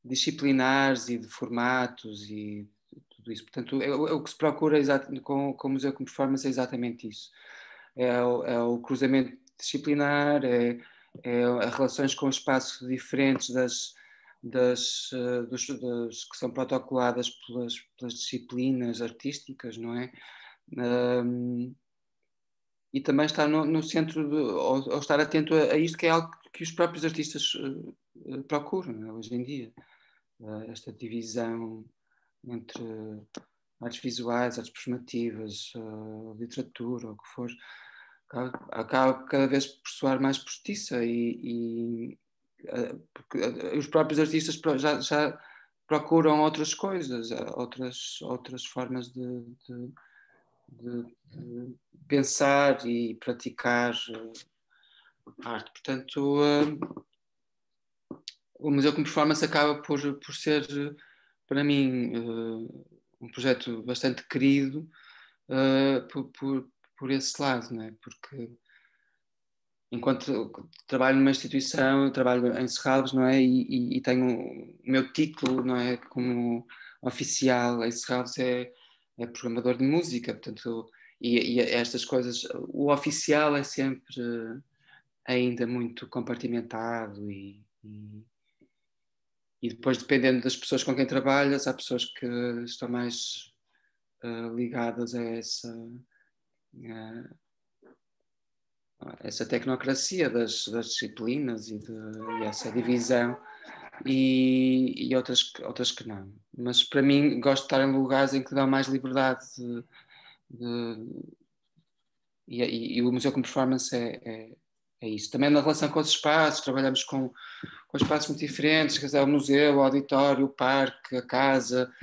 disciplinares e de formatos e tudo isso. Portanto, o que se procura com o Museu como Performance é exatamente isso. É o cruzamento disciplinar, é as relações com espaços diferentes dos que são protocoladas pelas disciplinas artísticas, não é? E também estar no centro, ou estar atento a isto, que é algo que os próprios artistas procuram, não é? Hoje em dia. Esta divisão entre artes visuais, artes performativas, literatura, o que for, acaba cada vez por soar mais postiça porque os próprios artistas já procuram outras coisas, outras formas de pensar e praticar arte. Portanto, o Museu como Performance acaba por ser, para mim, um projeto bastante querido por esse lado, não é? Porque enquanto trabalho numa instituição, eu trabalho em Serralves, não é? E tenho o meu título, não é? Como oficial em Serralves é programador de música, portanto, e estas coisas, o oficial é sempre ainda muito compartimentado e depois, dependendo das pessoas com quem trabalhas, há pessoas que estão mais ligadas a essa tecnocracia das disciplinas e essa divisão, e outras que não. Mas para mim, gosto de estar em lugares em que dão mais liberdade e o Museu como Performance é isso. Também na relação com os espaços, trabalhamos com espaços muito diferentes, quer dizer, o museu, o auditório, o parque, a casa,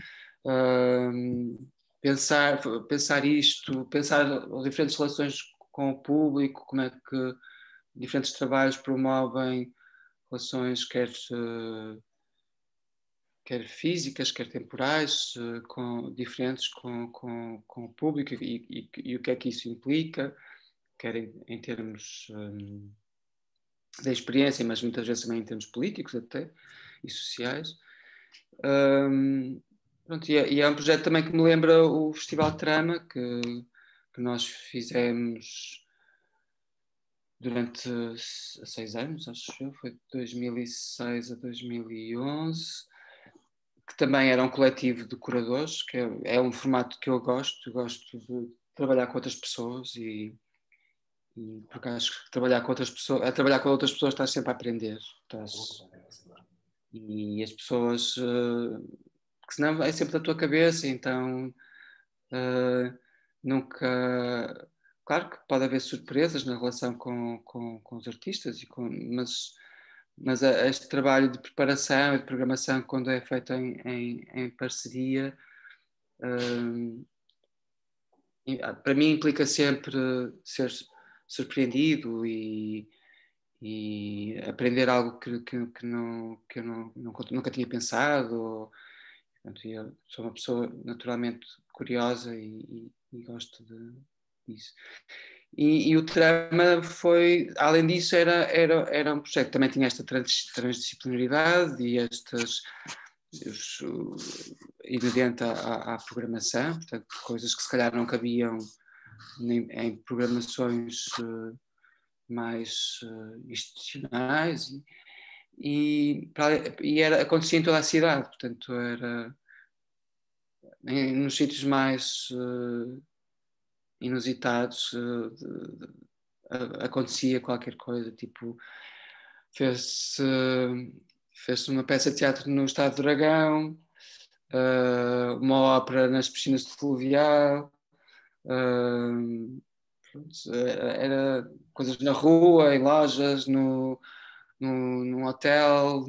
pensar isto, pensar as diferentes relações com o público, como é que diferentes trabalhos promovem relações quer físicas, quer temporais, diferentes com o público e o que é que isso implica, quer em termos da experiência, mas muitas vezes também em termos políticos até, e sociais. Pronto, e é um projeto também que me lembra o Festival Trama, que nós fizemos durante 6 anos, acho eu, foi de 2006 a 2011, que também era um coletivo de curadores, que é um formato que eu gosto de trabalhar com outras pessoas e porque acho que trabalhar com outras pessoas estás sempre a aprender. E as pessoas porque senão é sempre da tua cabeça, então nunca... Claro que pode haver surpresas na relação com os artistas, mas este trabalho de preparação e de programação, quando é feito em parceria, para mim implica sempre ser surpreendido e aprender algo que eu nunca tinha pensado. Portanto, eu sou uma pessoa naturalmente curiosa e gosto disso. E o trama foi, além disso, era um projeto que também tinha esta transdisciplinaridade e inerente à programação, portanto, coisas que se calhar não cabiam em programações mais institucionais e acontecia em toda a cidade, portanto era nos sítios mais inusitados acontecia qualquer coisa, tipo fez-se uma peça de teatro no Estado do Dragão, uma ópera nas piscinas de Fluvial, era coisas na rua, em lojas, num hotel,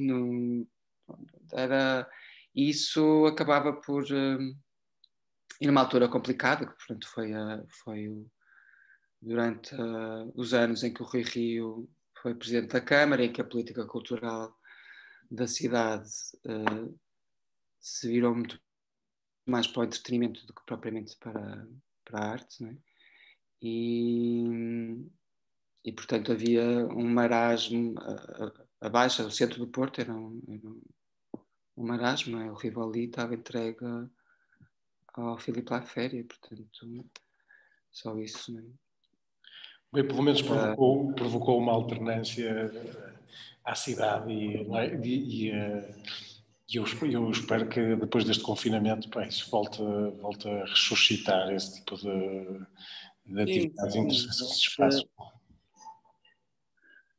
isso acabava por e numa altura complicada, que portanto foi durante os anos em que o Rui Rio foi presidente da Câmara e que a política cultural da cidade se virou muito mais para o entretenimento do que propriamente para a arte, não é? E portanto havia um marasmo abaixo, o centro do Porto era um marasmo, não é? O Rivoli estava entregue ao Filipe Laféria, portanto só isso, não é? Bem, pelo menos provocou uma alternância à cidade e eu espero que depois deste confinamento, bem, isso volte a ressuscitar esse tipo de atividades entre esses espaços.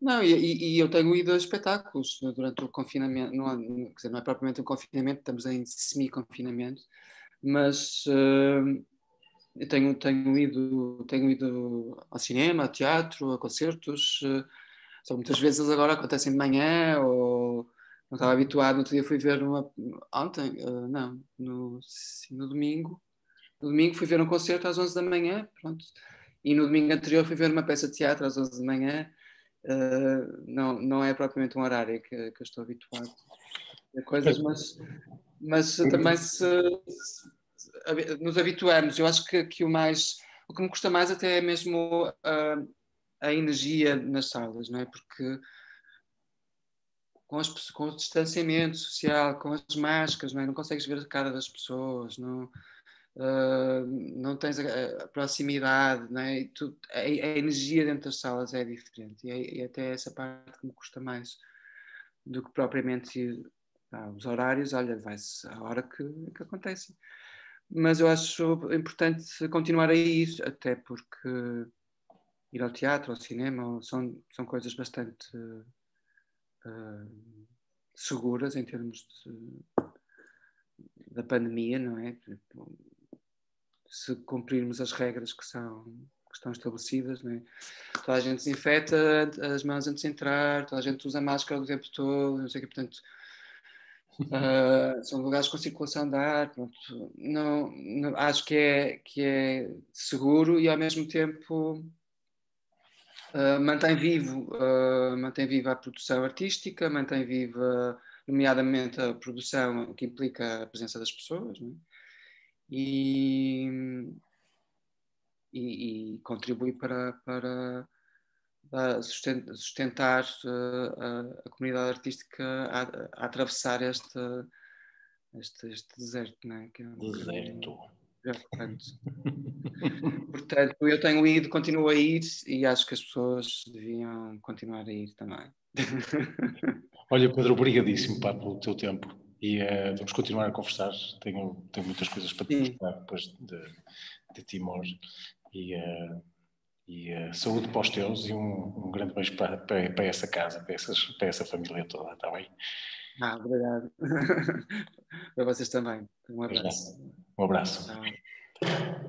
Não, e eu tenho ido a espetáculos durante o confinamento, quer dizer, não é propriamente um confinamento, estamos em semi-confinamento, mas eu tenho ido ao cinema, ao teatro, a concertos, só muitas vezes agora acontecem de manhã, ou não estava habituado, no outro dia fui ver ontem, não, no domingo. No domingo fui ver um concerto às 11 da manhã, pronto. E no domingo anterior fui ver uma peça de teatro às 11 da manhã. Não é propriamente um horário que eu estou habituado a coisas, mas também nos habituamos. Eu acho que o que me custa mais até é mesmo a energia nas salas, não é? Porque com o distanciamento social, com as máscaras, não é? Não consegues ver a cara das pessoas, não tens a proximidade, não é? A energia dentro das salas é diferente e até essa parte que me custa mais do que propriamente os horários, olha, vai-se a hora que acontece. Mas eu acho importante continuar a ir, até porque ir ao teatro, ao cinema, são coisas bastante seguras em termos da pandemia, não é? Se cumprirmos as regras que estão estabelecidas, não é? Toda a gente desinfeta as mãos antes de entrar, toda a gente usa máscara o tempo todo, não sei o que, portanto são lugares com circulação de ar, pronto. Não, acho que é seguro e ao mesmo tempo mantém viva a produção artística, mantém viva nomeadamente a produção que implica a presença das pessoas, não é? E contribui para sustentar a comunidade artística a atravessar este deserto, não é? Que é deserto. Portanto, eu tenho ido, continuo a ir e acho que as pessoas deviam continuar a ir também. Olha, Pedro, obrigadíssimo pelo teu tempo e vamos continuar a conversar. Tenho muitas coisas para te mostrar depois de Timor e saúde para os teus e um grande beijo para essa casa, para essa família toda, está bem? Obrigado. Para vocês também. Um abraço. Um abraço. Tchau.